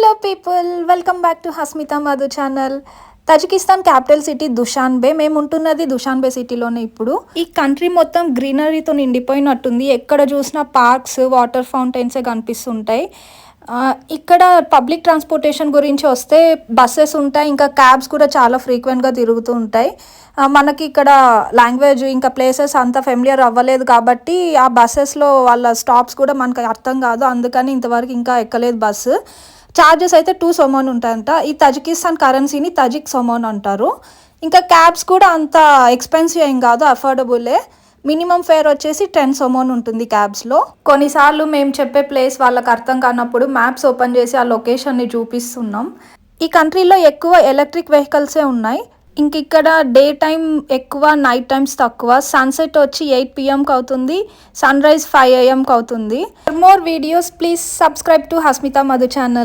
Hello people, welcome back to Hasmitha Madhu channel. Tajikistan capital city Dushanbe. మేము ఉంటున్నది దుషాన్బే సిటీలోనే. ఇప్పుడు ఈ కంట్రీ మొత్తం గ్రీనరీతో నిండిపోయినట్టుంది. ఎక్కడ చూసినా పార్క్స్, వాటర్ ఫౌంటైన్సే కనిపిస్తుంటాయి. ఇక్కడ పబ్లిక్ ట్రాన్స్పోర్టేషన్ గురించి వస్తే బస్సెస్ ఉంటాయి, ఇంకా క్యాబ్స్ కూడా చాలా ఫ్రీక్వెంట్గా తిరుగుతూ ఉంటాయి. మనకి ఇక్కడ లాంగ్వేజ్ ఇంకా ప్లేసెస్ అంత ఫెమిలియర్ అవ్వలేదు కాబట్టి ఆ బస్సెస్లో వాళ్ళ స్టాప్స్ కూడా మనకు అర్థం కాదు. అందుకని ఇంతవరకు ఇంకా ఎక్కలేదు బస్సు. ఛార్జెస్ అయితే 2 సొమోన్ ఉంటాయంట. ఈ తజికిస్తాన్ కరెన్సీని తజిక్ సొమోన్ అంటారు. ఇంకా క్యాబ్స్ కూడా అంత ఎక్స్పెన్సివ్ ఏం కాదు, అఫోర్డబులే. మినిమం ఫేర్ వచ్చేసి 10 సొమోన్ ఉంటుంది క్యాబ్స్లో. కొన్నిసార్లు మేము చెప్పే ప్లేస్ వాళ్ళకి అర్థం కానప్పుడు మ్యాప్స్ ఓపెన్ చేసి ఆ లొకేషన్ని చూపిస్తున్నాం. ఈ కంట్రీలో ఎక్కువ ఎలక్ట్రిక్ వెహికల్సే ఉన్నాయి. ఇంక ఇక్కడ డే టైం ఎక్కువ, నైట్ టైమ్స్ తక్కువ. సన్సెట్ వచ్చి 8 PM అవుతుంది, సన్ రైజ్ 5 AM అవుతుంది. For more videos please subscribe to Hasmitha Madhu channel.